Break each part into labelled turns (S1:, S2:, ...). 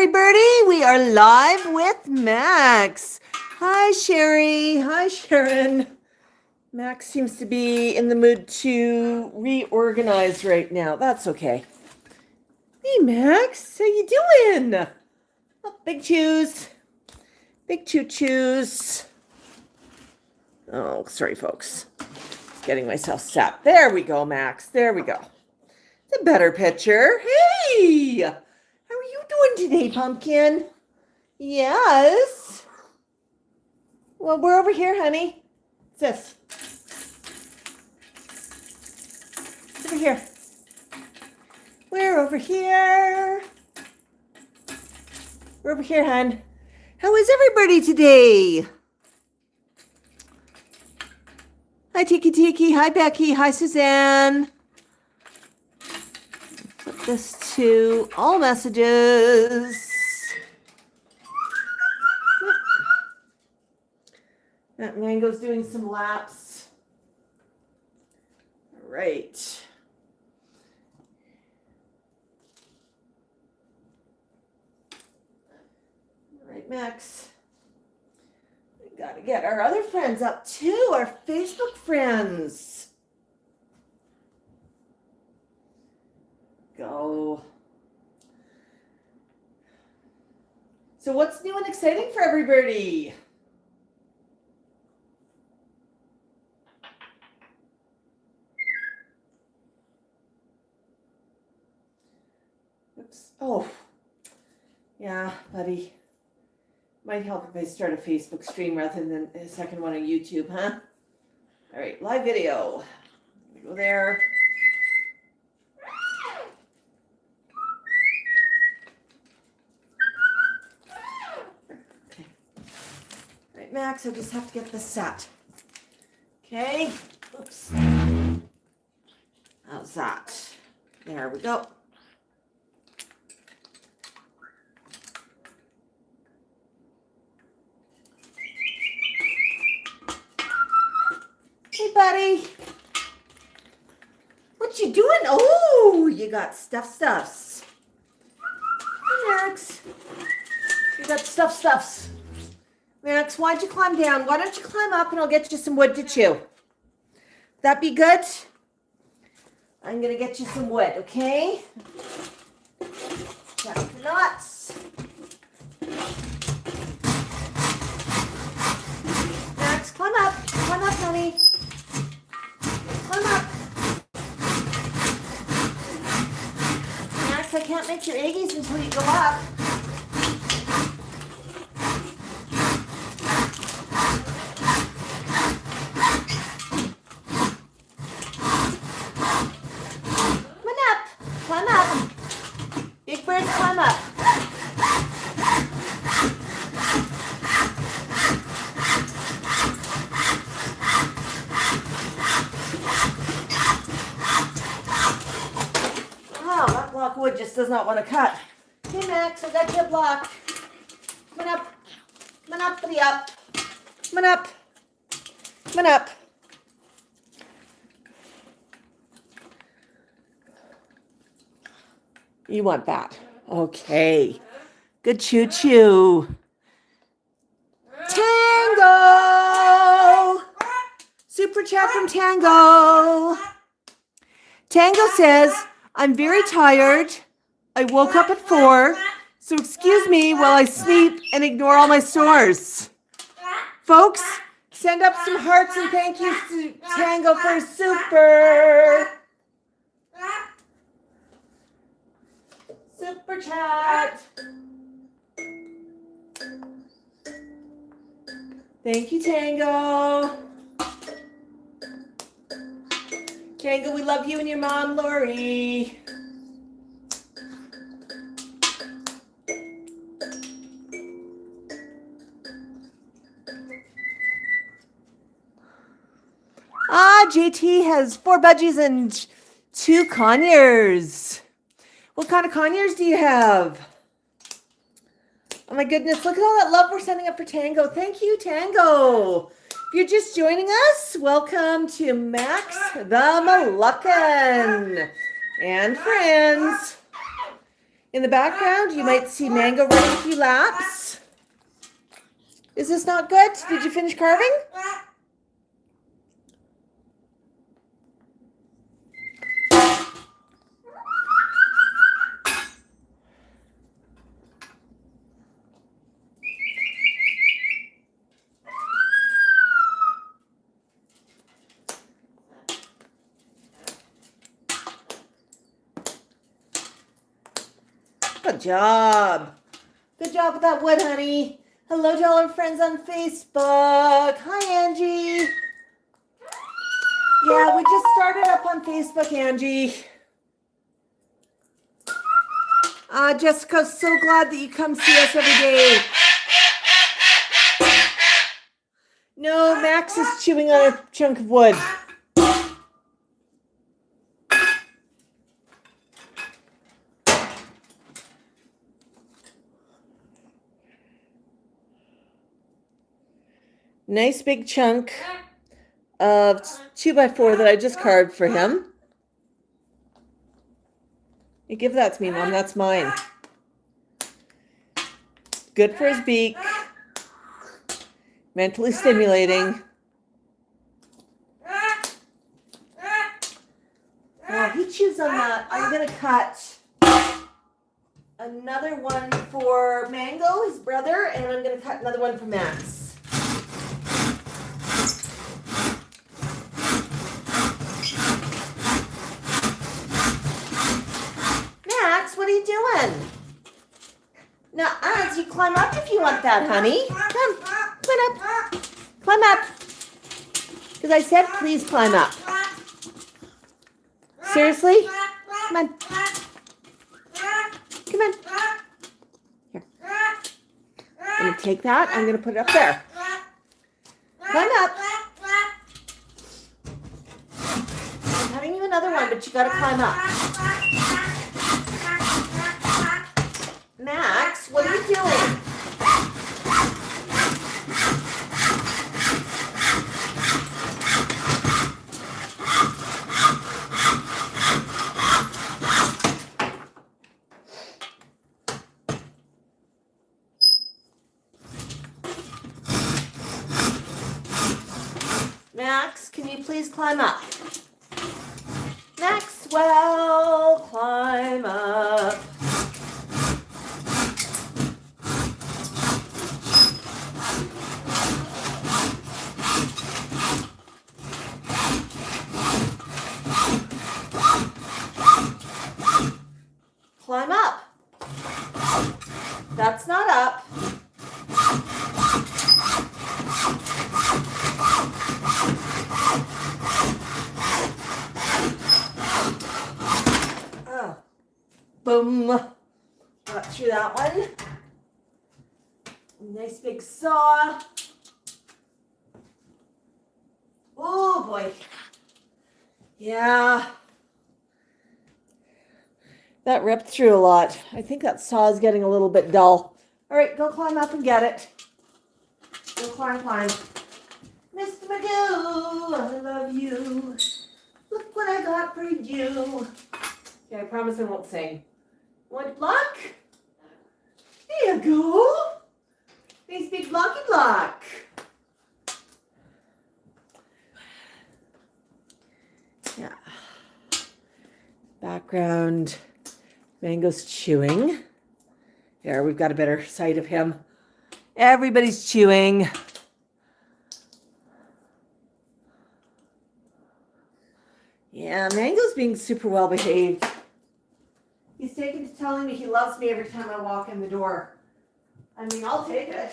S1: everybody. We are live with Max. Hi, Sherry. Hi, Sharon. Max seems to be in the mood to reorganize right now. That's okay. Hey, Max. How you doing? Oh, big chews. Big choo-choos. Oh, sorry, folks. Just getting myself set. There we go, Max. There we go. It's a better picture. Hey! How are you doing today, Pumpkin? Yes. Well, we're over here, honey. What's this? It's over here. We're over here. We're over here, hon. How is everybody today? Hi, Tiki Tiki. Hi, Becky. Hi, Suzanne. Put this to all messages. That mango's doing some laps. All right. All right, Max. We got to get our other friends up too, our Facebook friends. Go. So what's new and exciting for everybody? Oops. Oh, yeah, buddy. Might help if I start a Facebook stream rather than a second one on YouTube, huh? All right, live video. Go there. Okay. All right, Max, I just have to get this set. Okay. Oops. How's that? There we go. Hey, buddy. What you doing? Oh, you got stuffs. Hey, Max. You got stuffs. Max, why'd you climb down? Why don't you climb up and I'll get you some wood to chew? That be good? I'm going to get you some wood, okay? That's the nuts. Max, climb up. Climb up, honey. Climb up. Max, I can't make your eggies until you go up. Climb up. Big birds, climb up. Oh, that block of wood just does not want to cut. Hey, Max, I got you a block. Come on up. Come on up, buddy, up. Come on up. Come on up. You want that? Okay. Good choo-choo. Tango! Super chat from Tango. Tango says, I'm very tired. I woke up at 4, so excuse me while I sleep and ignore all my snores. Folks, send up some hearts and thank yous to Tango for super. Super chat. Thank you, Tango. Tango, we love you and your mom, Lori. JT has 4 budgies and 2 conures. What kind of conures do you have? Oh my goodness, look at all that love we're sending up for Tango. Thank you, Tango. If you're just joining us, welcome to Max the Moluccan and friends. In the background, you might see Mango running a few laps. Is this not good? Did you finish carving? Good job. Good job with that wood, honey. Hello to all our friends on Facebook. Hi, Angie. Yeah, we just started up on Facebook, Angie. Jessica, so glad that you come see us every day. No, Max is chewing on a chunk of wood. Nice big chunk of 2x4 that I just carved for him. You give that to me, Mom. That's mine. Good for his beak. Mentally stimulating. Well, he chews on that. I'm going to cut another one for Mango, his brother, and I'm going to cut another one for Max. What are you doing? Now, you climb up if you want that, honey. Come on up. Climb up. Because I said please climb up. Seriously? Come on. Come on. Here. I'm going to take that. I'm going to put it up there. Climb up. I'm having you another one, but you got to climb up. Max, what are you doing? Max, can you please climb up? Maxwell, climb up. Climb up. That's not up. Oh. Boom. Got through that one. Nice big saw. Oh boy. Yeah. That ripped through a lot. I think that saw is getting a little bit dull. All right, go climb up and get it. Go climb. Mr. Magoo, I love you. Look what I got for you. Okay, I promise I won't sing. Want block? There you go. Nice big blocky block. Yeah. Background. Mango's chewing. There, we've got a better sight of him. Everybody's chewing. Yeah, Mango's being super well behaved. He's taken to telling me he loves me every time I walk in the door. I mean, I'll take it.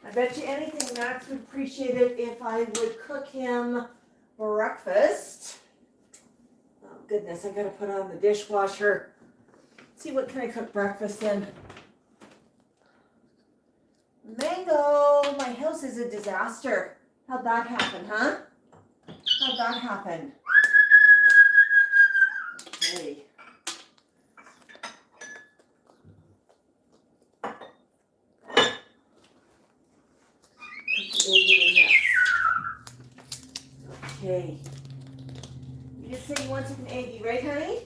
S1: I bet you anything Max would appreciate it if I would cook him breakfast. Oh goodness, I gotta put on the dishwasher. Let's see, what can I cook breakfast in? Mango, my house is a disaster. How'd that happen, huh? How'd that happen? Okay. Okay. You just said you wanted an eggie, right, honey?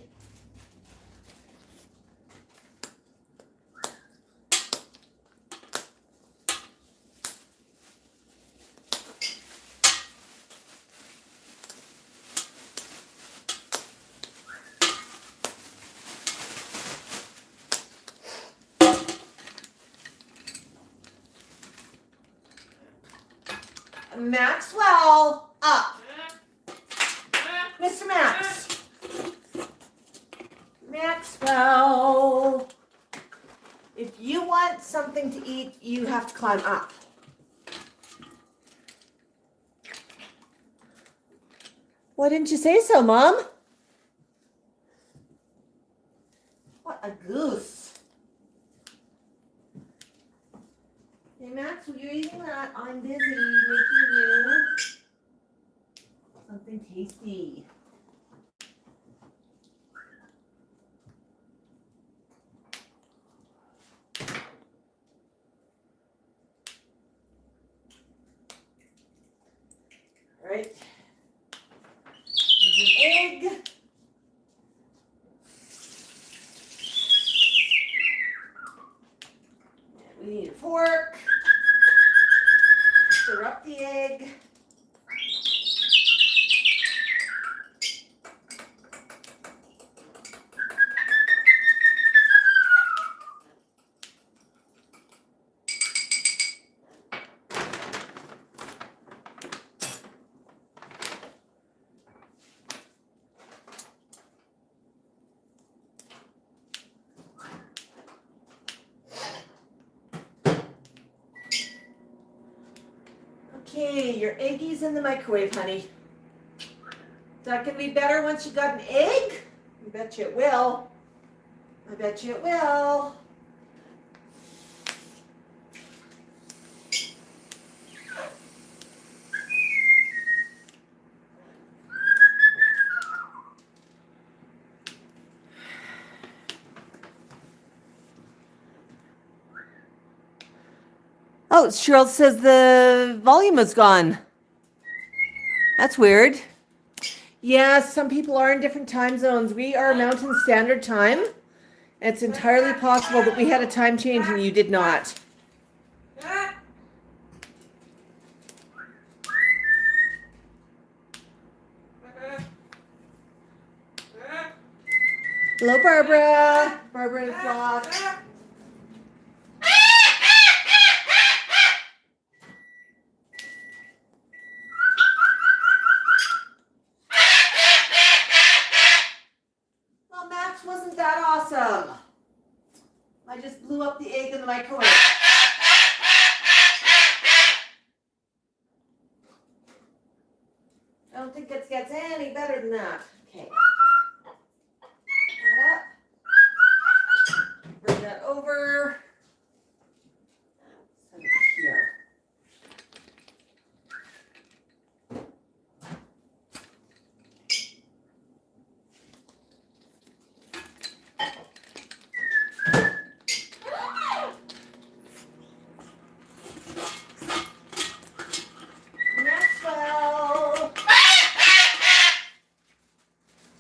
S1: Maxwell, up. Mr. Max. Maxwell. If you want something to eat, you have to climb up. Why didn't you say so, Mom? What a goose. Hey, Max, while you're eating that, I'm busy making you something tasty. All right. Here's an egg. And we need a fork. Stir up the egg. Okay, your eggie's in the microwave, honey. Is that going to be better once you got an egg? I bet you it will. I bet you it will. Oh, Cheryl says the volume is gone. That's weird. Yeah, some people are in different time zones. We are Mountain Standard Time. It's entirely possible that we had a time change and you did not. Hello, Barbara. Barbara and Flock. Well, Max, wasn't that awesome? I just blew up the egg in the microwave. I don't think it gets any better than that. Okay. That up. Bring that over. Set it here. Maxwell.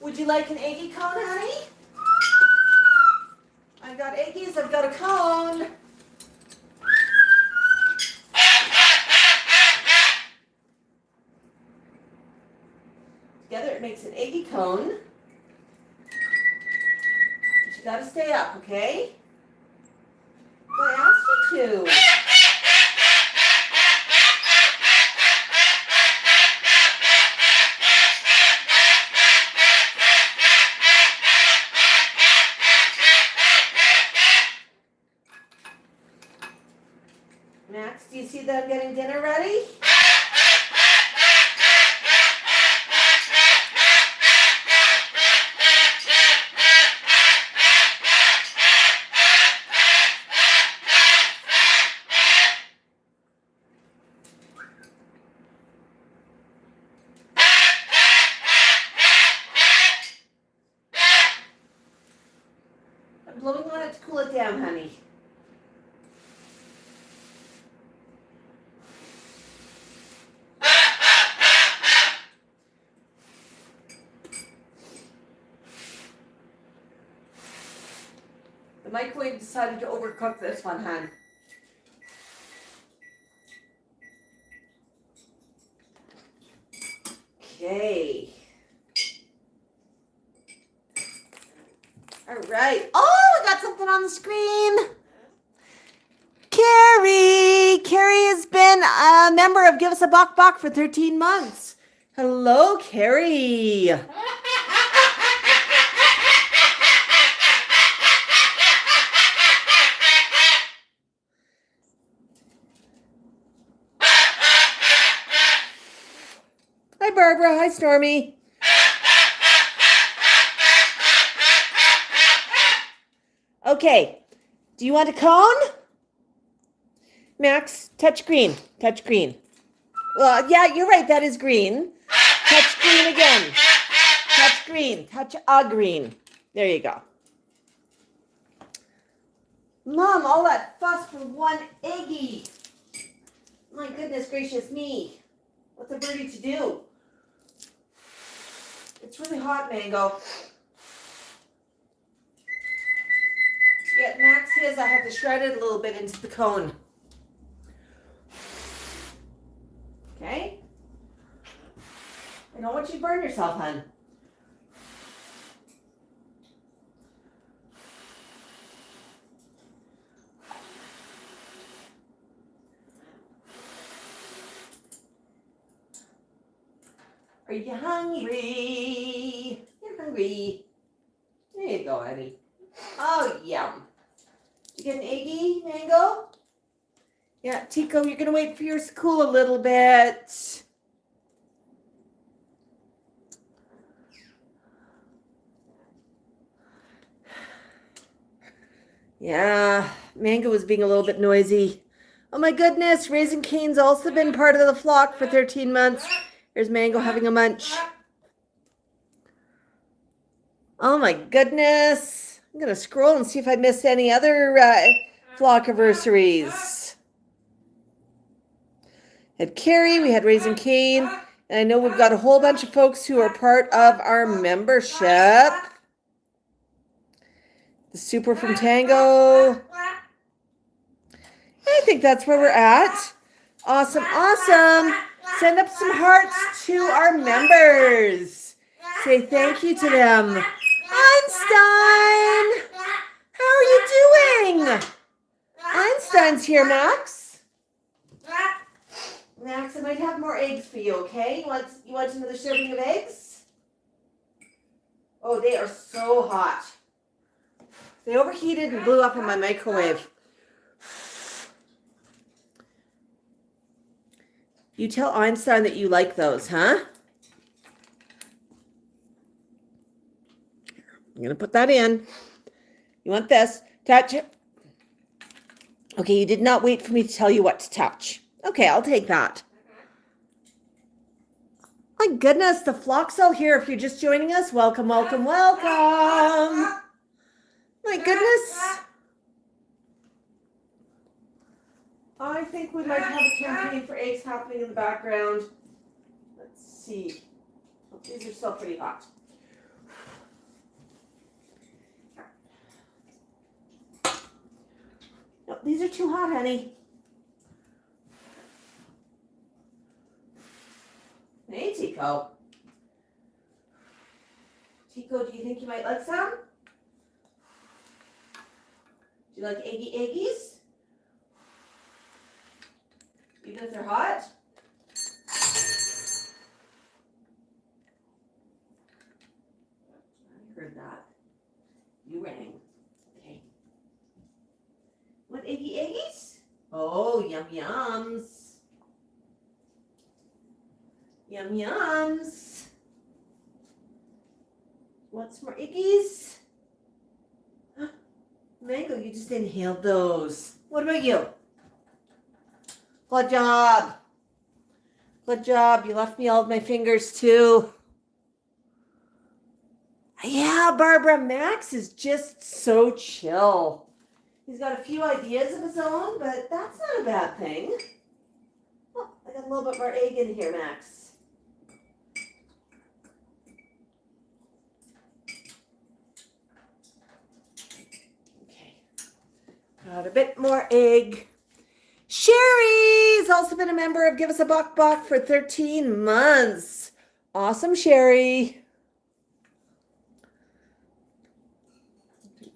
S1: Would you like an eggy cone, honey? I've got eggies, I've got a cone. Together it makes an eggy cone. But you gotta stay up, okay? I asked you to. Max, do you see them getting dinner ready? Cool it down, honey. The microwave decided to overcook this one, hon. Okay. All right. Oh, we got something on the screen. Carrie. Carrie has been a member of Give Us a Bok Bok for 13 months. Hello, Carrie. Hi, Barbara. Hi, Stormy. Okay. Do you want a cone? Max, touch green. Touch green. Well, yeah, you're right. That is green. Touch green again. Touch green. Touch a green. There you go. Mom, all that fuss for one eggie. My goodness gracious me. What's a birdie to do? It's really hot, Mango. Get Max his. I have to shred it a little bit into the cone. Okay? I don't want you to burn yourself, hun. Are you hungry? You're hungry. There you go, honey. Oh, yum. Did you get an eggie, Mango? Yeah, Tico, you're going to wait for yours to cool a little bit. Yeah, Mango was being a little bit noisy. Oh my goodness, Raising Cane's also been part of the flock for 13 months. There's Mango having a munch. Oh my goodness. I'm going to scroll and see if I missed any other flock anniversaries. Had Carrie, we had Raising Cane, and I know we've got a whole bunch of folks who are part of our membership. The Super from Tango. I think that's where we're at. Awesome, awesome. Send up some hearts to our members. Say thank you to them. Einstein! How are you doing? Einstein's here, Max. Max, I might have more eggs for you, okay? You want another serving of eggs? Oh, they are so hot. They overheated and blew up in my microwave. You tell Einstein that you like those, huh? I'm going to put that in. You want this? Touch it. Okay, you did not wait for me to tell you what to touch. Okay, I'll take that. My goodness, the flock's all here. If you're just joining us, welcome, welcome, welcome. My goodness. I think we might have a campaign for eggs happening in the background. Let's see. Oh, these are still pretty hot. No, these are too hot, honey. Hey, Tico. Tico, do you think you might like some? Do you like eggies? Even if they're hot? I heard that. You rang. Okay. What eggies? Oh, yum yums. Yum yums. Want some more eggies? Mango, you just inhaled those. What about you? Good job. Good job. You left me all of my fingers too. Yeah, Barbara, Max is just so chill. He's got a few ideas of his own, but that's not a bad thing. Oh, I got a little bit more egg in here, Max. Okay. Got a bit more egg. Sherry's also been a member of Give Us a Bok Bok for 13 months. Awesome, Sherry.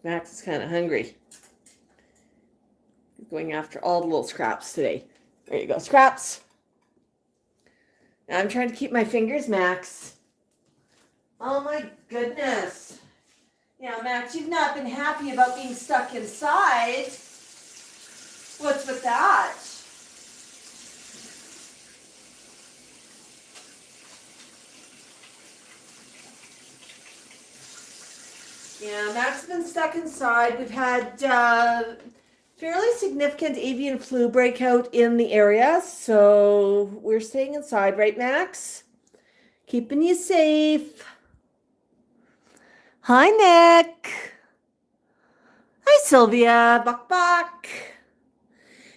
S1: Max is kind of hungry. He's going after all the little scraps today. There you go, scraps. I'm trying to keep my fingers, Max. Oh my goodness. Yeah, Max, you've not been happy about being stuck inside. What's with that? Yeah, Max has been stuck inside. We've had fairly significant avian flu breakout in the area, so we're staying inside, right, Max? Keeping you safe. Hi, Nick. Hi, Sylvia. Bok Bok.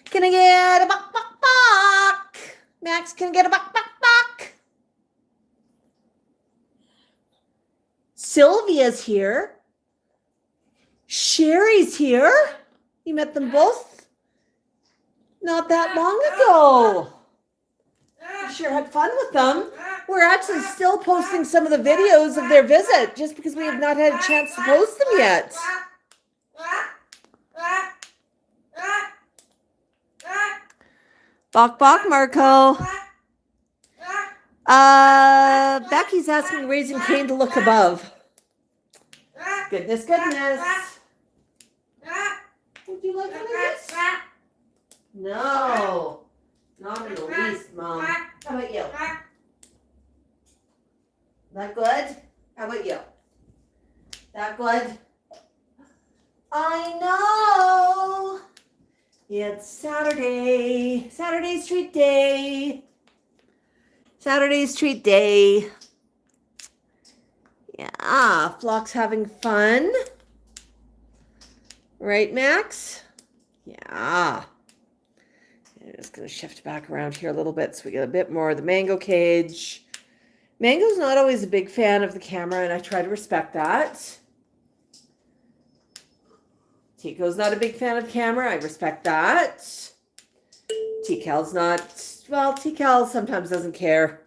S1: Can I get a Bok Bok Bok? Max, can I get a Bok Bok Bok? Sylvia's here. Sherry's here. You met them both not that long ago. You sure had fun with them. We're actually still posting some of the videos of their visit just because we have not had a chance to post them yet. Bok Bok, Marco. Becky's asking Raising Cane to look above. Goodness, goodness. Would you like to this? No. Not in the least, Mom. How about you? That good? How about you? That good? I know. It's Saturday. Saturday's treat day. Saturday's treat day. Yeah, Flock's having fun. Right, Max? Yeah. I'm just going to shift back around here a little bit so we get a bit more of the mango cage. Mango's not always a big fan of the camera, and I try to respect that. Tico's not a big fan of the camera. I respect that. T-Cal's not, well, T-Cal sometimes doesn't care.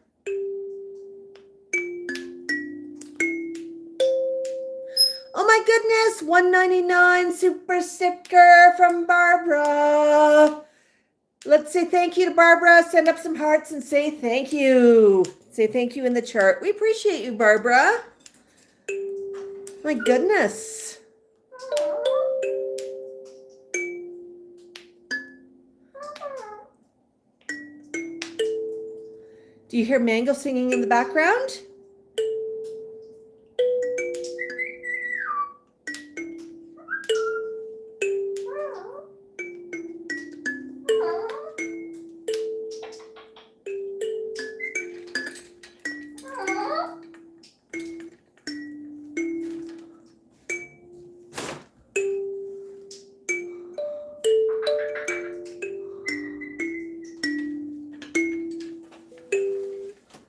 S1: Oh my goodness, $1.99 super sticker from Barbara. Let's say thank you to Barbara. Send up some hearts and say thank you. Say thank you in the chart. We appreciate you, Barbara. My goodness. Do you hear Mango singing in the background?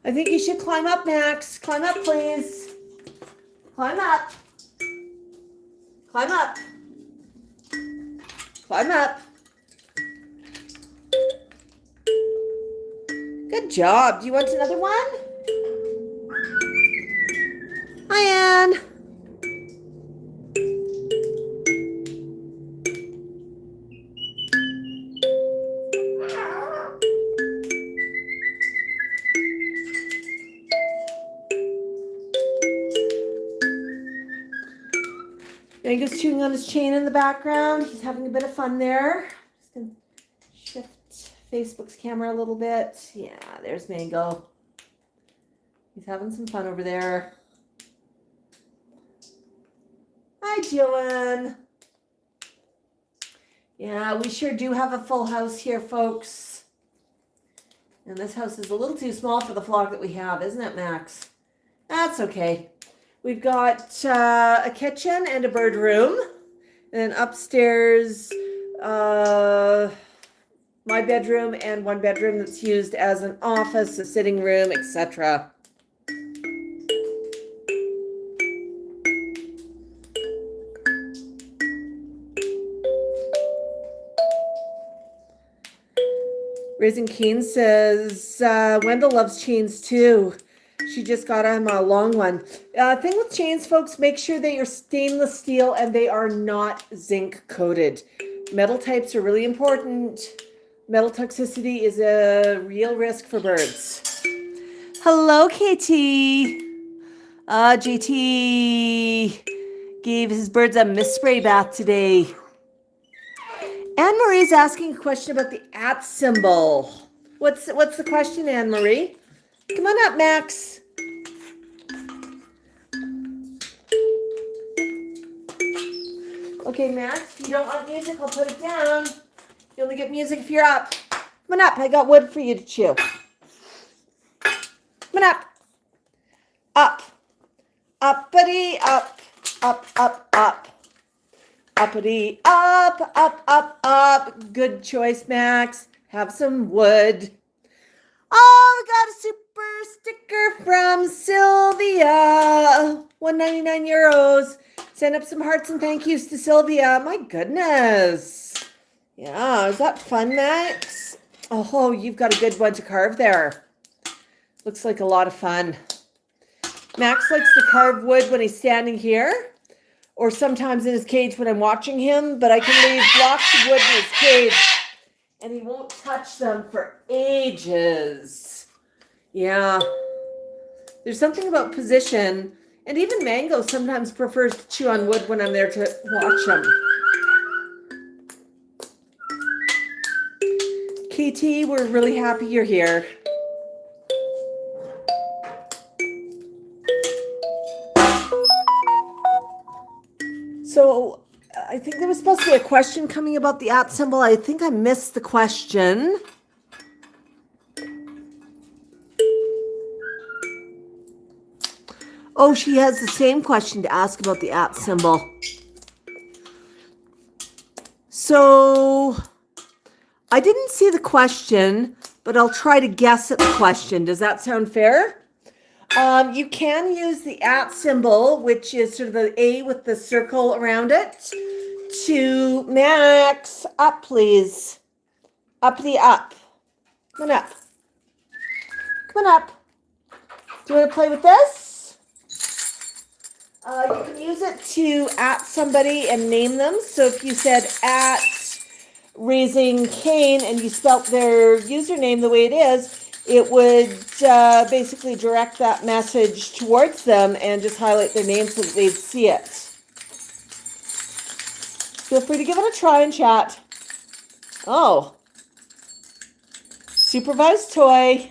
S1: I think you should climb up, Max. Climb up, please. Climb up. Climb up. Climb up. Good job. Do you want another one? Hi, Anne. Mango's chewing on his chain in the background. He's having a bit of fun there. Just gonna shift Facebook's camera a little bit. Yeah, there's Mango. He's having some fun over there. Hi, Joanne. Yeah, we sure do have a full house here, folks. And this house is a little too small for the flock that we have, isn't it, Max? That's okay. We've got a kitchen and a bird room. And then upstairs, my bedroom and one bedroom that's used as an office, a sitting room, etc. Raising Keen says, Wendell loves chains too. She just got him a long one. Thing with chains, folks, make sure they are stainless steel and they are not zinc coated. Metal types are really important. Metal toxicity is a real risk for birds. Hello, KT. JT gave his birds a mist spray bath today. Anne Marie's asking a question about the @ symbol. What's the question, Anne Marie? Come on up, Max. Okay, Max, if you don't want music, I'll put it down. You only get music if you're up. Come on up. I got wood for you to chew. Come on up. Up. Uppity up. Up, up, up. Uppity up, up, up, up. Good choice, Max. Have some wood. Oh, we got a super sticker from Sylvia. 199 euros. Send up some hearts and thank yous to Sylvia. My goodness. Yeah, is that fun, Max? Oh, you've got a good one to carve there. Looks like a lot of fun. Max likes to carve wood when he's standing here, or sometimes in his cage when I'm watching him, but I can leave blocks of wood in his cage and he won't touch them for ages. Yeah. There's something about position, and even Mango sometimes prefers to chew on wood when I'm there to watch him. KT, we're really happy you're here. So I think there was supposed to be a question coming about the @ symbol. I think I missed the question. Oh, she has the same question to ask about the @ symbol. So I didn't see the question, but I'll try to guess at the question. Does that sound fair? You can use the @ symbol, which is sort of the A with the circle around it, to Max. Up, please. Uppity up. Come on up. Come on up. Do you want to play with this? You can use it to @ somebody and name them. So if you said @raising Cain and you spelt their username the way it is, it would basically direct that message towards them and just highlight their name so that they'd see it. Feel free to give it a try and chat. Oh. Supervised toy.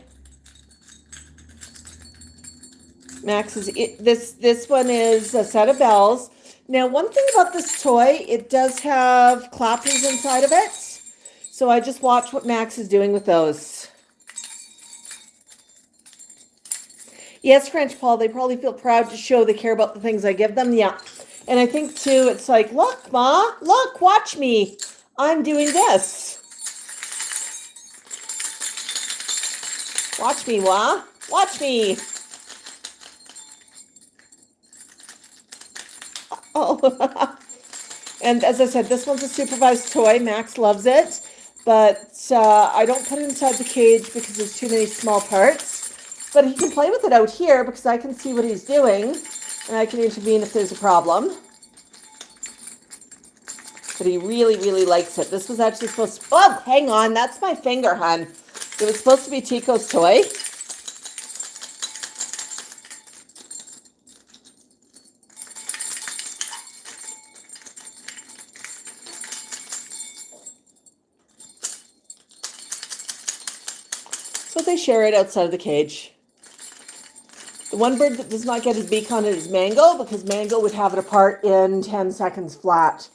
S1: Max is this one is a set of bells. Now, one thing about this toy, it does have clappers inside of it. So I just watch what Max is doing with those. Yes, French Paul, they probably feel proud to show they care about the things I give them. Yeah. And I think too, it's like, look, Ma, look, watch me. I'm doing this. Watch me, Wa. Watch me. Oh, and as I said, this one's a supervised toy. Max loves it, but I don't put it inside the cage because there's too many small parts. But he can play with it out here because I can see what he's doing, and I can intervene if there's a problem. But he really, really likes it. This was actually supposed to... Oh, hang on. That's my finger, hon. It was supposed to be Tico's toy. So they share it outside of the cage. The one bird that does not get his beak on it is Mango, because Mango would have it apart in 10 seconds flat.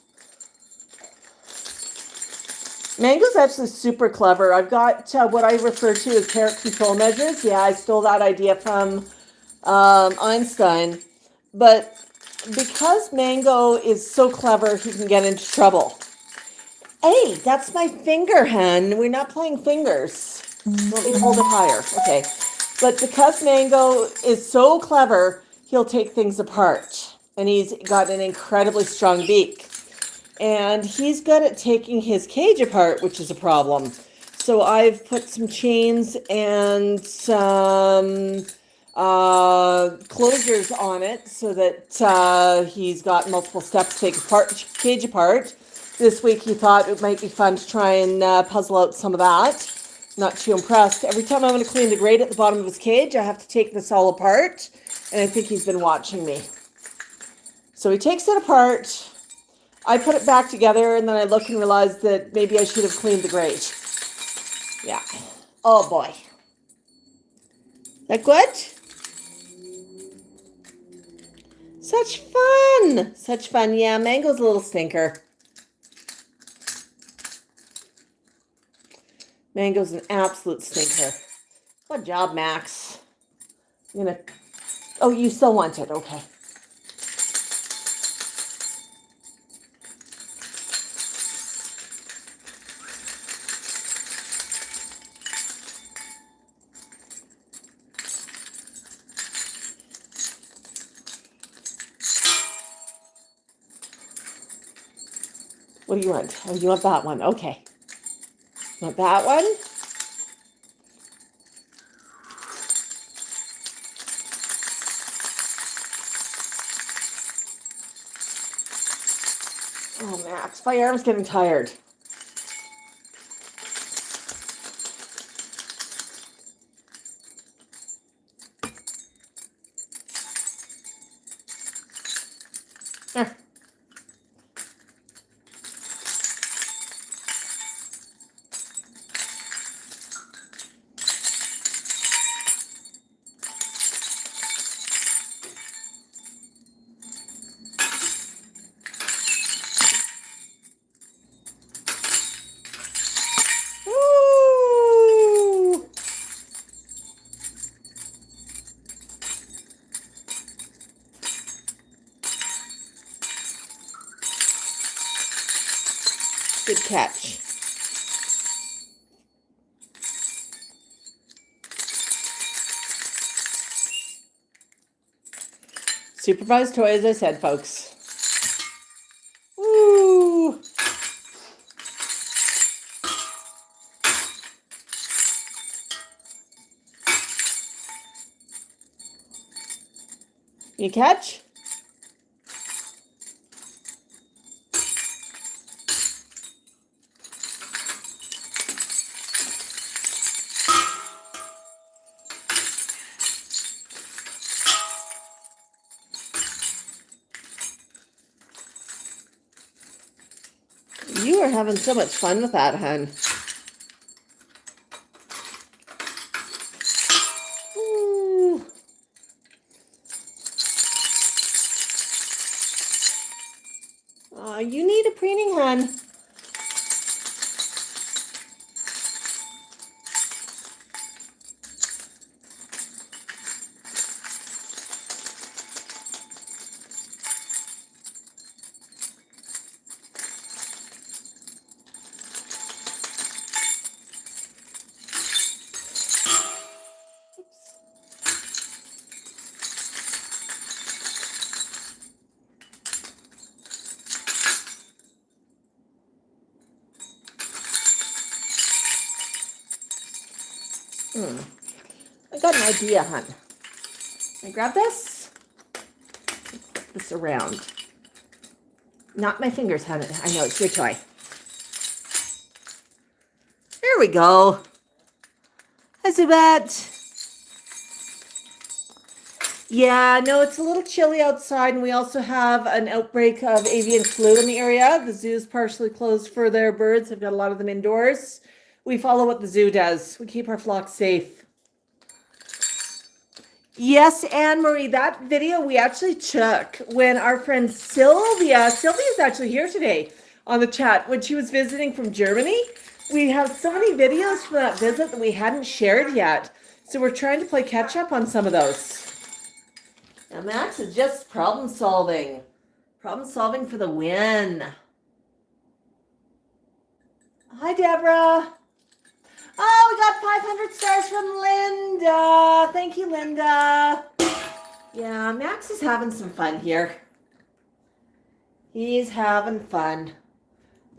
S1: Mango's actually super clever. I've got what I refer to as parrot control measures. Yeah, I stole that idea from Einstein. But because Mango is so clever, he can get into trouble. Hey, that's my finger, hun. We're not playing fingers. Let me hold it higher. Okay. But because Mango is so clever, he'll take things apart. And he's got an incredibly strong beak. And he's good at taking his cage apart, which is a problem. So I've put some chains and some closures on it so that he's got multiple steps to take cage apart. This week he thought it might be fun to try and puzzle out some of that. Not too impressed. Every time I'm going to clean the grate at the bottom of his cage, I have to take this all apart. And I think he's been watching me. So he takes it apart. I put it back together, and then I look and realize that maybe I should have cleaned the grate. Yeah. Oh, boy. That good? Such fun. Such fun. Yeah, Mango's a little stinker. Mango's an absolute stinker. Good job, Max. I'm gonna... Oh, you still want it. Okay. What do you want? Oh, you want that one. Okay. Want that one? Oh, Max, my arm's getting tired. Here. Good catch. Supervised toy, as I said, folks. Woo! You catch? You are having so much fun with that, hun. Ooh. You need a preening, hun. I got an idea, hun. Can I grab this? Put this around. Not my fingers, hun. I know, it's your toy. There we go. Hi, Zubat. Yeah, no, it's a little chilly outside, and we also have an outbreak of avian flu in the area. The zoo's partially closed for their birds. They've got a lot of them indoors. We follow what the zoo does. We keep our flock safe. Yes, Anne-Marie, that video we actually took when our friend Sylvia's actually here today on the chat when she was visiting from Germany. We have so many videos from that visit that we hadn't shared yet. So we're trying to play catch up on some of those. Now Max is just problem solving. Problem solving for the win. Hi, Deborah. Oh, we got 500 stars from Linda. Thank you, Linda. Yeah, Max is having some fun here. He's having fun.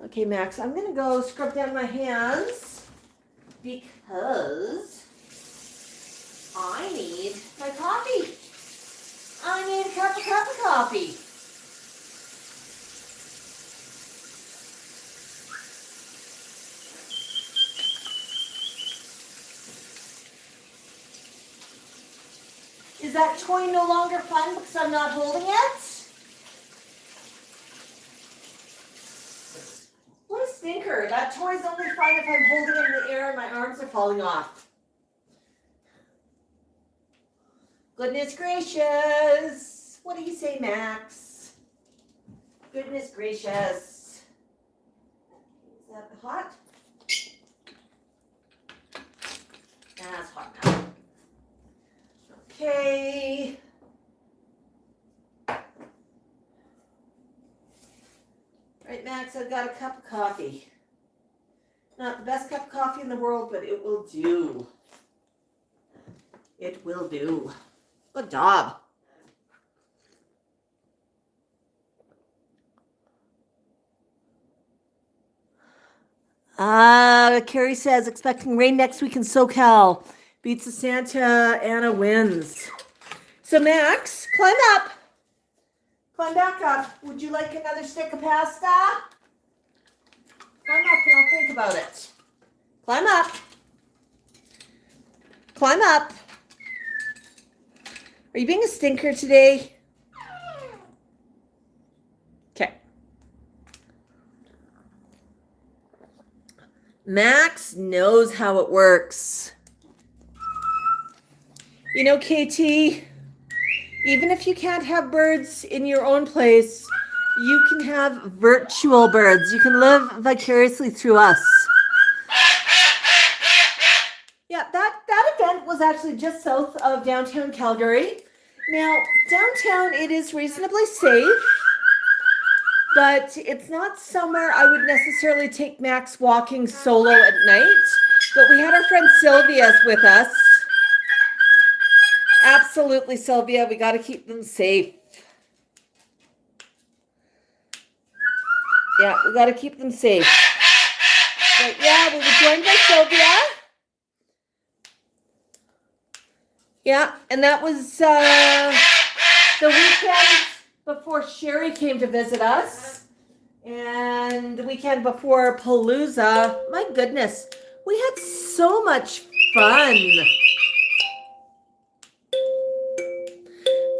S1: Okay, Max, I'm going to go scrub down my hands because I need my coffee. I need a cup of coffee. Is that toy no longer fun because I'm not holding it? What a stinker. That toy's only fun if I'm holding it in the air and my arms are falling off. Goodness gracious. What do you say, Max? Goodness gracious. Is that hot? That's hot now. Okay. Right, Max, I've got a cup of coffee. Not the best cup of coffee in the world, but it will do. It will do. Good job. Carrie says, expecting rain next week in SoCal. Beats the Santa Ana winds. So Max, climb up. Climb back up. Would you like another stick of pasta? Climb up and I'll think about it. Climb up. Climb up. Are you being a stinker today? Okay. Max knows how it works. You know, KT, even if you can't have birds in your own place, you can have virtual birds. You can live vicariously through us. Yeah, that event was actually just south of downtown Calgary. Now, downtown, it is reasonably safe, but it's not somewhere I would necessarily take Max walking solo at night. But we had our friend Sylvia with us. Absolutely, Sylvia. We got to keep them safe. Yeah, we got to keep them safe. But yeah, we were joined by Sylvia. Yeah, and that was the weekend before Sherry came to visit us. And the weekend before Palooza. My goodness, we had so much fun.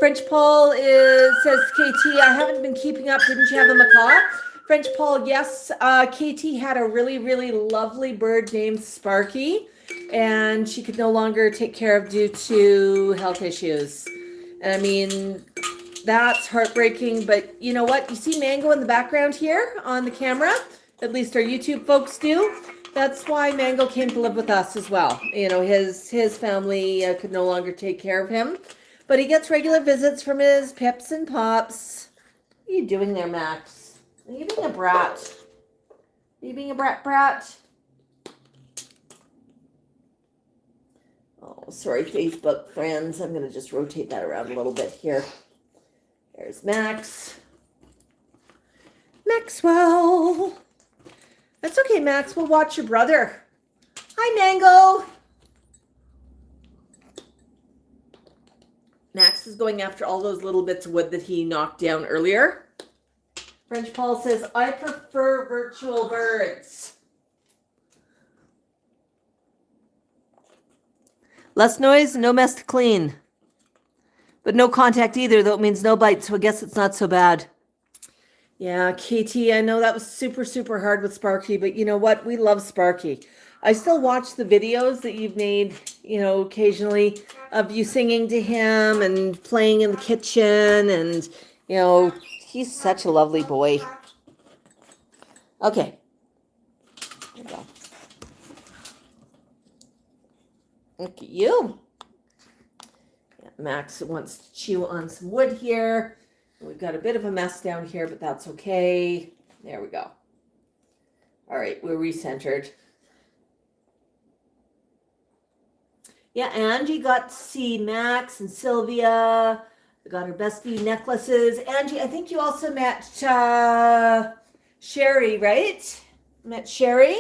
S1: French Paul says, KT, I haven't been keeping up. Didn't you have a macaw? French Paul, yes. KT had a really, really lovely bird named Sparky, and she could no longer take care of due to health issues. And I mean, that's heartbreaking, but you know what? You see Mango in the background here on the camera? At least our YouTube folks do. That's why Mango came to live with us as well. You know, his family could no longer take care of him. But he gets regular visits from his pips and pops. What are you doing there, Max? Are you being a brat? Are you being a brat? Oh, sorry, Facebook friends. I'm going to just rotate that around a little bit here. There's Max. Maxwell. That's okay, Max. We'll watch your brother. Hi, Mango. Max is going after all those little bits of wood that he knocked down earlier. French Paul says, I prefer virtual birds. Less noise, no mess to clean. But no contact either, though it means no bite, so I guess it's not so bad. Yeah, KT, I know that was super, super hard with Sparky, but you know what? We love Sparky. I still watch the videos that you've made, you know, occasionally of you singing to him and playing in the kitchen, and, you know, he's such a lovely boy. Okay. There we go. Look at you. Yeah, Max wants to chew on some wood here. We've got a bit of a mess down here, but that's okay. There we go. All right, we're recentered. Yeah, Angie got to see Max and Sylvia. We got her bestie necklaces. Angie, I think you also met Sherry, right? Met Sherry?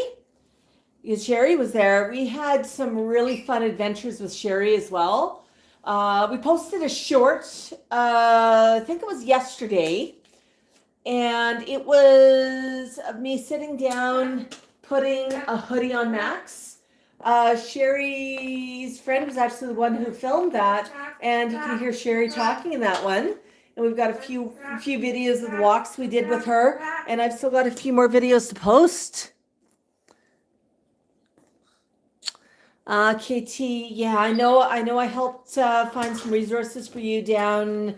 S1: Yeah, Sherry was there. We had some really fun adventures with Sherry as well. We posted a short, I think it was yesterday, and it was of me sitting down, putting a hoodie on Max. Sherry's friend was actually the one who filmed that, and you can hear Sherry talking in that one. And we've got a few videos of the walks we did with her, and I've still got a few more videos to post. KT, yeah, I know I helped find some resources for you down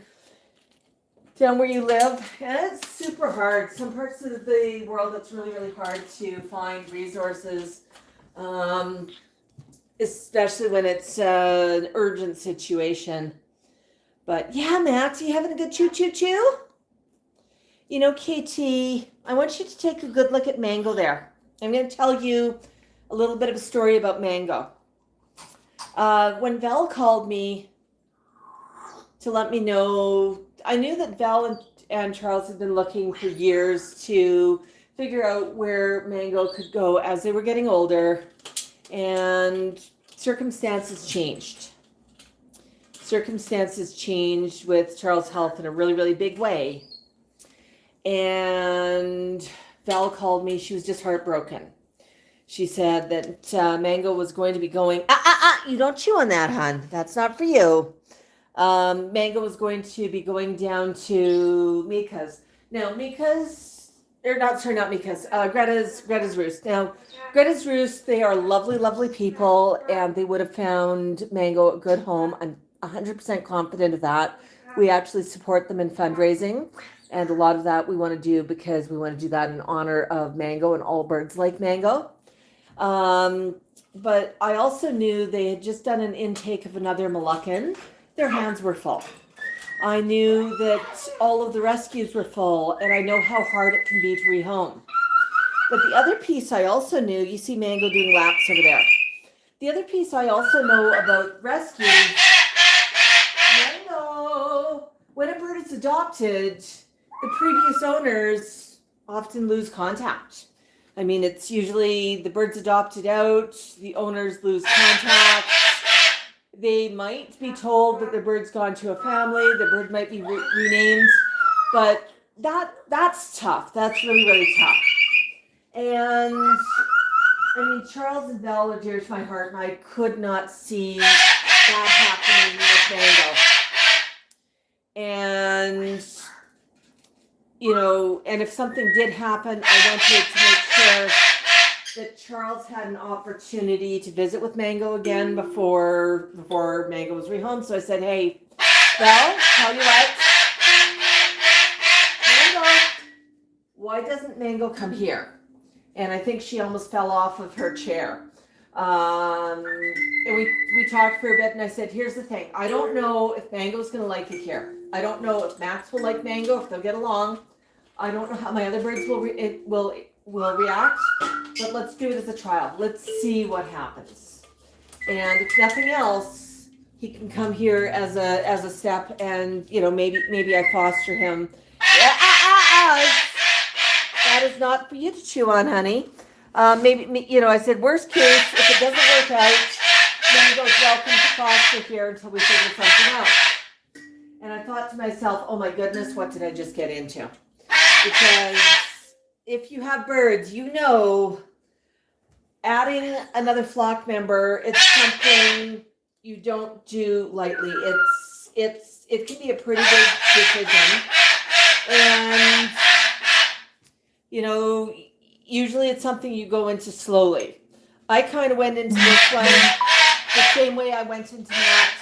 S1: where you live. And it's super hard. Some parts of the world it's really, really hard to find resources, especially when it's an urgent situation. But yeah, Max, are you having a good choo-choo-choo? You know, KT, I want you to take a good look at Mango there. I'm going to tell you a little bit of a story about Mango. When Val called me to let me know, I knew that Val and Charles had been looking for years to figure out where Mango could go as they were getting older, and circumstances changed. Circumstances changed with Charles' health in a really, really big way. And Val called me. She was just heartbroken. She said that Mango was going to be going, you don't chew on that, hon. That's not for you. Mango was going to be going down to Mika's. Now, Greta's Roost. Now, Greta's Roost, they are lovely, lovely people, and they would have found Mango a good home. I'm 100% confident of that. We actually support them in fundraising, and a lot of that we want to do because we want to do that in honor of Mango and all birds like Mango. But I also knew they had just done an intake of another Moluccan. Their hands were full. I knew that all of the rescues were full, and I know how hard it can be to rehome. But the other piece I also knew, you see Mango doing laps over there. The other piece I also know about rescues, Mango, when a bird is adopted, the previous owners often lose contact. I mean, it's usually the bird's adopted out, the owners lose contact. They might be told that the bird's gone to a family, the bird might be renamed, but that's tough. That's really, really tough. And I mean, Charles and Belle are dear to my heart, and I could not see that happening with Mango. And you know, and if something did happen, I wanted to make sure that Charles had an opportunity to visit with Mango again before Mango was rehomed. So I said, hey, Belle, tell you what, Mango, why doesn't Mango come here? And I think she almost fell off of her chair. And we talked for a bit, and I said, here's the thing. I don't know if Mango's going to like it here. I don't know if Max will like Mango, if they'll get along. I don't know how my other birds will react, but let's do it as a trial. Let's see what happens. And if nothing else, he can come here as a step, and you know, maybe I foster him. That is not for you to chew on, honey. Maybe, you know, I said, worst case, if it doesn't work out, Mango's welcome to foster here until we figure something out. And I thought to myself, oh my goodness, what did I just get into? Because if you have birds, you know, adding another flock member, it's something you don't do lightly. It can be a pretty big decision. And, you know, usually it's something you go into slowly. I kind of went into this one the same way I went into Max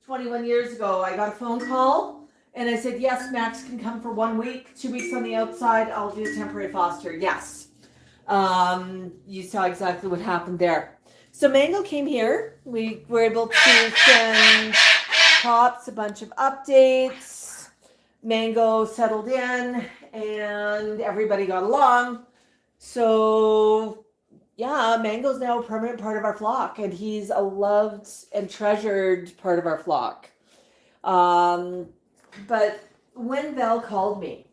S1: 21 years ago. I got a phone call. And I said, yes, Max can come for 1 week, 2 weeks on the outside. I'll do a temporary foster. Yes. You saw exactly what happened there. So Mango came here. We were able to send Pops, a bunch of updates. Mango settled in and everybody got along. So yeah, Mango's now a permanent part of our flock, and he's a loved and treasured part of our flock. But when Val called me,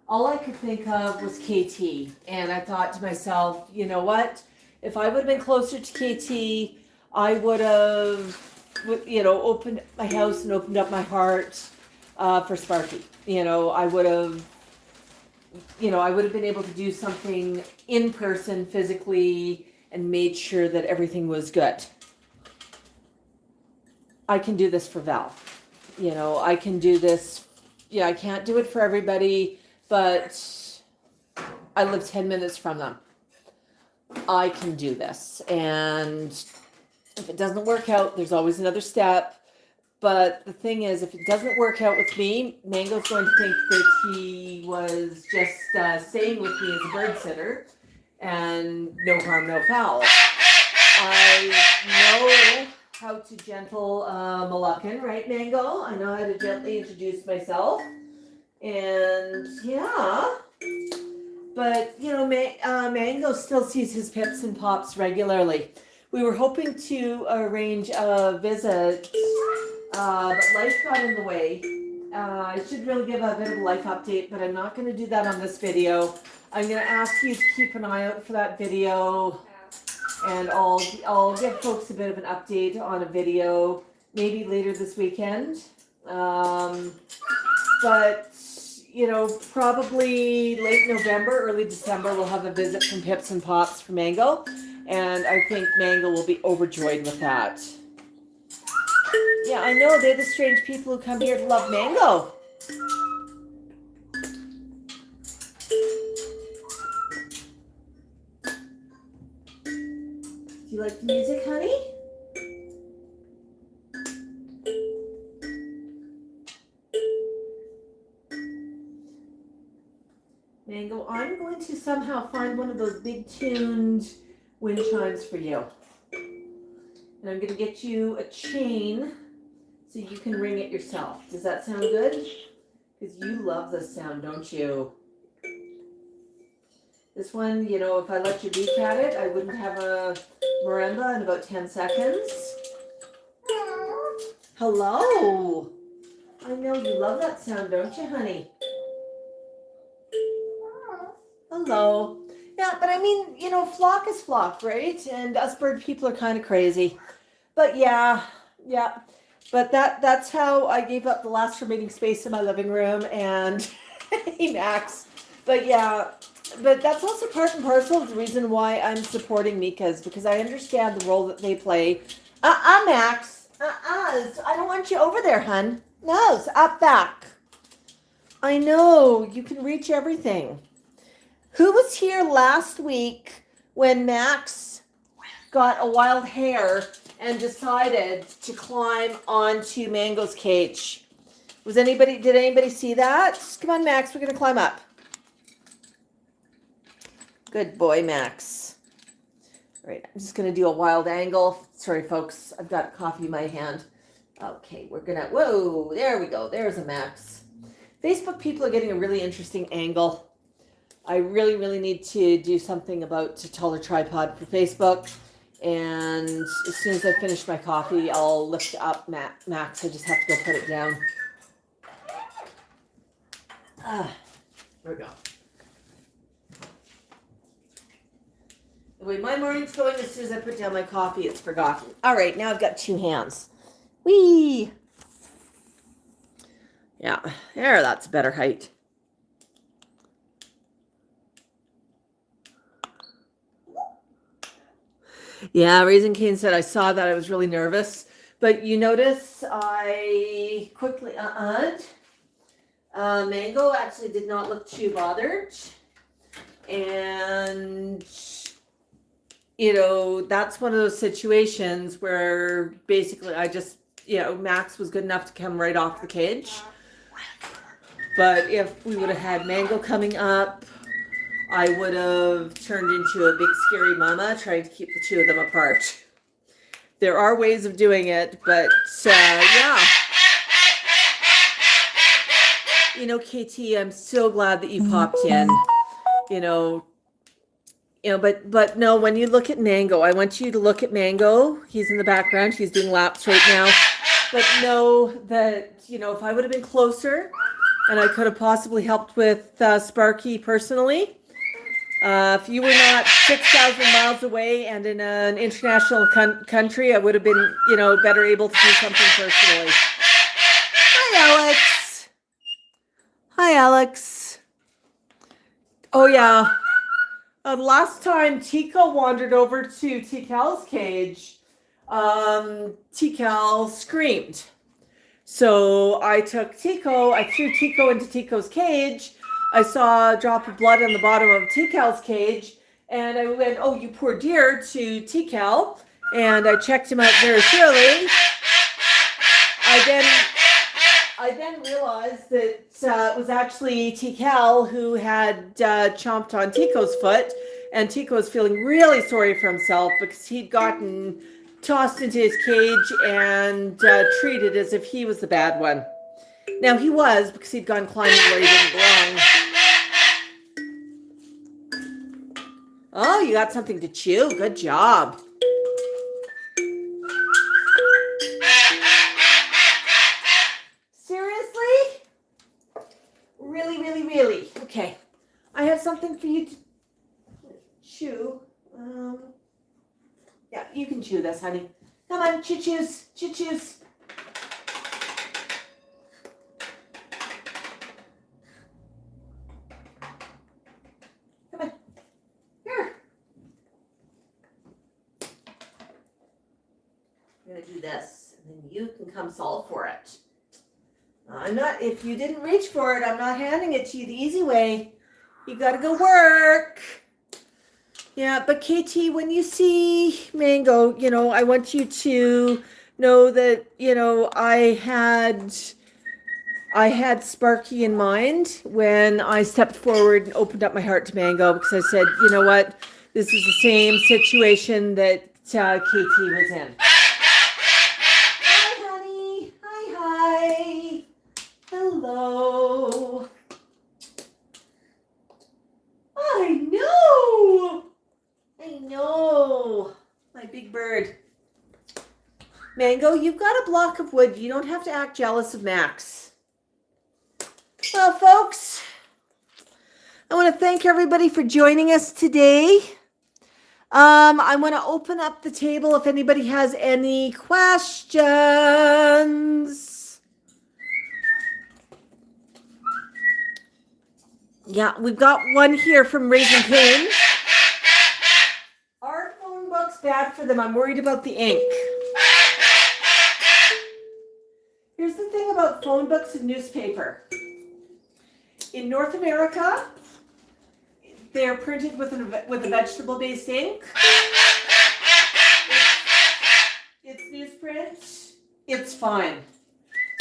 S1: all I could think of was KT. And I thought to myself, you know what? If I would have been closer to KT, I would have, opened my house and opened up my heart for Sparky. I would have been able to do something in person, physically, and made sure that everything was good. I can do this for Val. I can do this. Yeah, I can't do it for everybody, but I live 10 minutes from them. I can do this. And if it doesn't work out, there's always another step. But the thing is, if it doesn't work out with me, Mango's going to think that he was just staying with me as a bird sitter, and no harm, no foul. I know how to gentle Moluccan, right, Mango? I know how to gently introduce myself. And yeah, but Mango still sees his pips and pops regularly. We were hoping to arrange a visit, but life got in the way. I should really give a bit of a life update, but I'm not going to do that on this video. I'm going to ask you to keep an eye out for that video, and I'll give folks a bit of an update on a video maybe later this weekend. But probably late November, early December, we'll have a visit from Pips and Pops for Mango, and I think Mango will be overjoyed with that. Yeah, I know, they're the strange people who come here to love Mango. Do you like the music, honey? Mango, I'm going to somehow find one of those big tuned wind chimes for you. And I'm going to get you a chain so you can ring it yourself. Does that sound good? Because you love this sound, don't you? This one, if I let you beak at it, I wouldn't have a marimba in about 10 seconds. Hello. I know you love that sound, don't you, honey? Hello. Yeah, but I mean, flock is flock, right? And us bird people are kind of crazy. But yeah. But that's how I gave up the last remaining space in my living room, and hey, Max. But yeah, but that's also part and parcel of the reason why I'm supporting Mika's, because I understand the role that they play. Max. I don't want you over there, hun. No, it's up back. I know, you can reach everything. Who was here last week when Max got a wild hair and decided to climb onto Mango's cage? Did anybody see that? Come on, Max, we're going to climb up. Good boy, Max. All right, I'm just going to do a wild angle. Sorry, folks, I've got coffee in my hand. Okay, whoa, there we go. There's a Max. Facebook people are getting a really interesting angle. I really, really need to do something about a taller tripod for Facebook. And as soon as I finish my coffee, I'll lift up Max. I just have to go put it down. There we go. The way my morning's going, as soon as I put down my coffee, it's forgotten. All right, now I've got two hands. Whee! Yeah, that's a better height. Yeah, Raising Cane said, I saw that. I was really nervous. But you notice I quickly Mango actually did not look too bothered. And, that's one of those situations where basically I just, Max was good enough to come right off the cage. But if we would have had Mango coming up, I would have turned into a big scary mama trying to keep the two of them apart. There are ways of doing it, but yeah. KT, I'm so glad that you popped in. You know, but no, when you look at Mango, I want you to look at Mango. He's in the background. He's doing laps right now. But know that, if I would have been closer and I could have possibly helped with Sparky personally, if you were not 6,000 miles away and in an international country, I would have been, better able to do something personally. Hi, Alex. Hi, Alex. Oh, yeah. Last time Tico wandered over to Tikal's cage, Tikal screamed. So I took Tico, I threw Tico into Tico's cage. I saw a drop of blood on the bottom of Tikal's cage, and I went, "Oh, you poor dear," to Tikal, and I checked him out very thoroughly. I then realized that it was actually Tikal who had chomped on Tico's foot, and Tico was feeling really sorry for himself because he'd gotten tossed into his cage and treated as if he was the bad one. Now he was, because he'd gone climbing where he didn't belong. Oh, you got something to chew. Good job. Seriously? Really, really, really? Okay. I have something for you to chew. Yeah, you can chew this, honey. Come on, choose. Choose. Come on. Here. I'm going to do this, and then you can come solve for it. If you didn't reach for it, I'm not handing it to you the easy way. You got to go work. Yeah, but KT, when you see Mango, I want you to know that, I had Sparky in mind when I stepped forward and opened up my heart to Mango, because I said, you know what, this is the same situation that KT was in. Hi, honey. Hi. Hello. I know, my big bird. Mango, you've got a block of wood. You don't have to act jealous of Max. Well, folks, I want to thank everybody for joining us today. I want to open up the table if anybody has any questions. Yeah, we've got one here from Raising Cane. Are phone books bad for them? I'm worried about the ink. Here's the thing about phone books and newspaper. In North America, they're printed with a vegetable-based ink. It's newsprint. It's fine.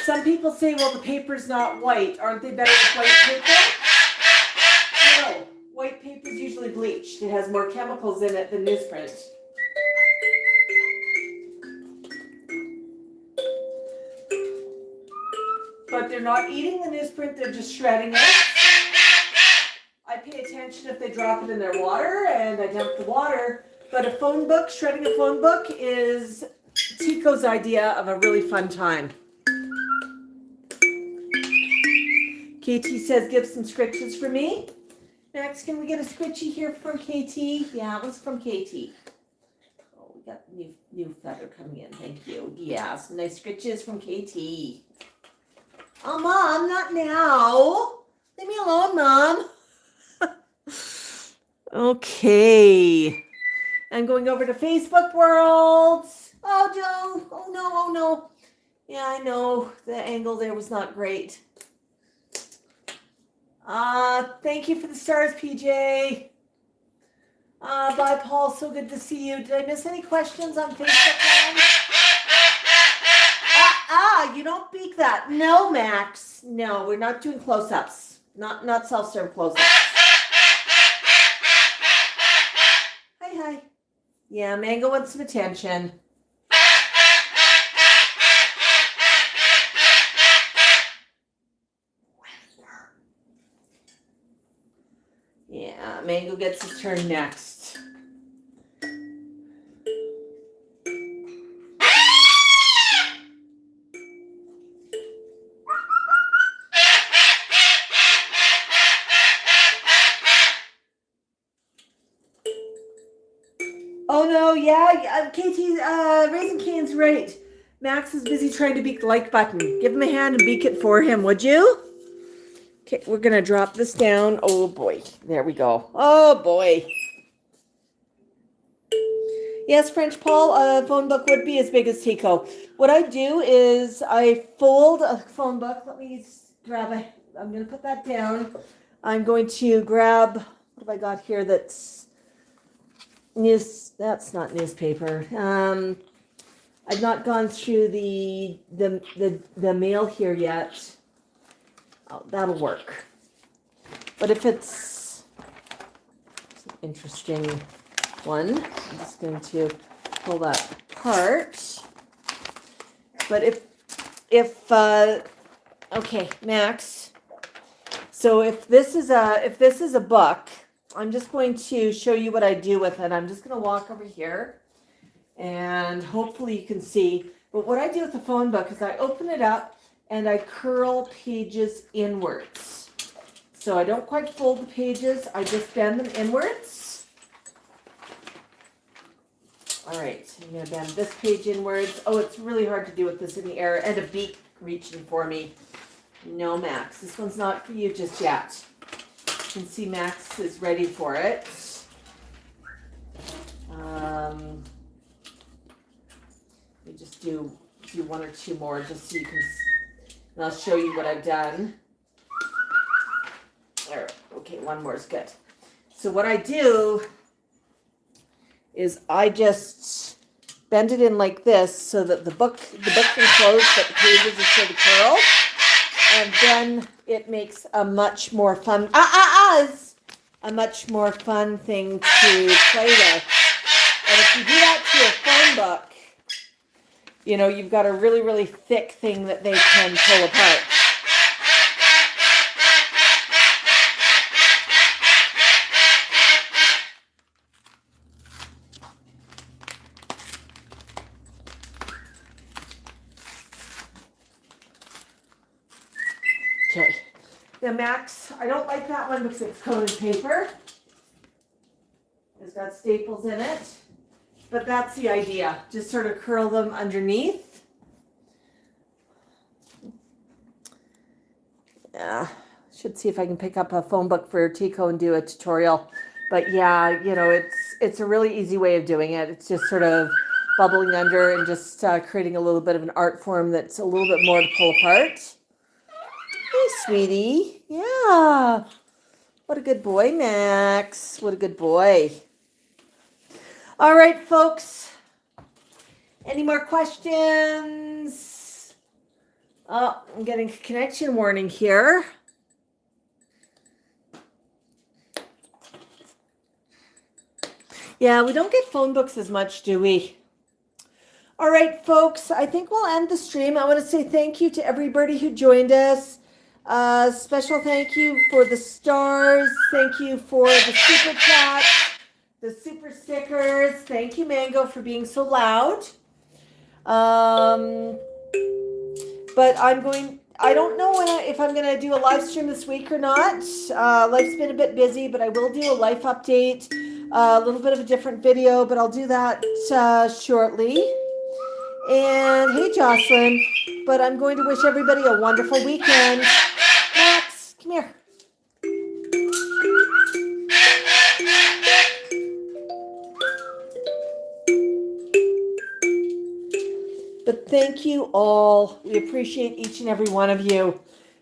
S1: Some people say, well, the paper's not white. Aren't they better with white paper? No. White paper is usually bleached. It has more chemicals in it than newsprint. But they're not eating the newsprint, they're just shredding it. I pay attention if they drop it in their water, and I dump the water. But a phone book, shredding a phone book, is Tico's idea of a really fun time. KT says, give some scritches for me. Max, can we get a scritchy here from KT? Yeah, it was from KT. Oh, we got new feather coming in. Thank you. Yeah, some nice scritches from KT. Oh, Mom, not now. Leave me alone, Mom. Okay. I'm going over to Facebook World. Oh, Joe. Oh, no. Yeah, I know. The angle there was not great. Thank you for the stars, PJ. Bye, Paul. So good to see you. Did I miss any questions on Facebook? You don't beak that. No, Max. No, we're not doing close-ups. Not self-serve close-ups. Hi. Yeah, Mango wants some attention. Mango gets his turn next. Oh no, yeah, KT, Raising Cane's right. Max is busy trying to beak the like button. Give him a hand and beak it for him, would you? Okay, we're gonna drop this down. Oh boy, there we go. Oh boy. Yes, French Paul, a phone book would be as big as Tico. What I do is I fold a phone book. Let me grab I'm gonna put that down. I'm going to grab, what have I got here that's that's not newspaper. I've not gone through the mail here yet. Oh, that'll work. But if it's an interesting one, I'm just going to pull that apart. But okay, Max. So if this is a book, I'm just going to show you what I do with it. I'm just going to walk over here and hopefully you can see. But what I do with the phone book is I open it up and I curl pages inwards. So I don't quite fold the pages. I just bend them inwards. All right, I'm going to bend this page inwards. Oh, it's really hard to do with this in the air and a beak reaching for me. No, Max, this one's not for you just yet. You can see Max is ready for it. Let me just do one or two more just so you can, and I'll show you what I've done. There, okay, one more is good. So what I do is I just bend it in like this so that the book's enclosed, but the pages are sort of curled. And then it makes a much more fun, a much more fun thing to play with. And if you do that to a phone book, you know, you've got a really, really thick thing that they can pull apart. Okay. Now, Max, I don't like that one because it's coated paper. It's got staples in it. But that's the idea. Just sort of curl them underneath. Yeah. Should see if I can pick up a phone book for Tico and do a tutorial. But yeah, you know, it's a really easy way of doing it. It's just sort of bubbling under and just creating a little bit of an art form that's a little bit more to pull apart. Hey, sweetie. Yeah. What a good boy, Max. What a good boy. All right, folks. Any more questions? Oh, I'm getting a connection warning here. Yeah, we don't get phone books as much, do we? All right, folks, I think we'll end the stream. I want to say thank you to everybody who joined us. Special thank you for the stars. Thank you for the super chat, the super stickers. Thank you, Mango, for being so loud. But I don't know if I'm going to do a live stream this week or not. Life's been a bit busy, but I will do a life update, a little bit of a different video, but I'll do that shortly. And hey, Jocelyn, but I'm going to wish everybody a wonderful weekend. Max, come here. But thank you all. We appreciate each and every one of you.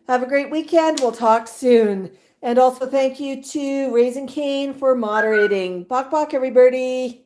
S1: Have a great weekend. We'll talk soon. And also thank you to Raising Cane for moderating. Bok Bok, everybody.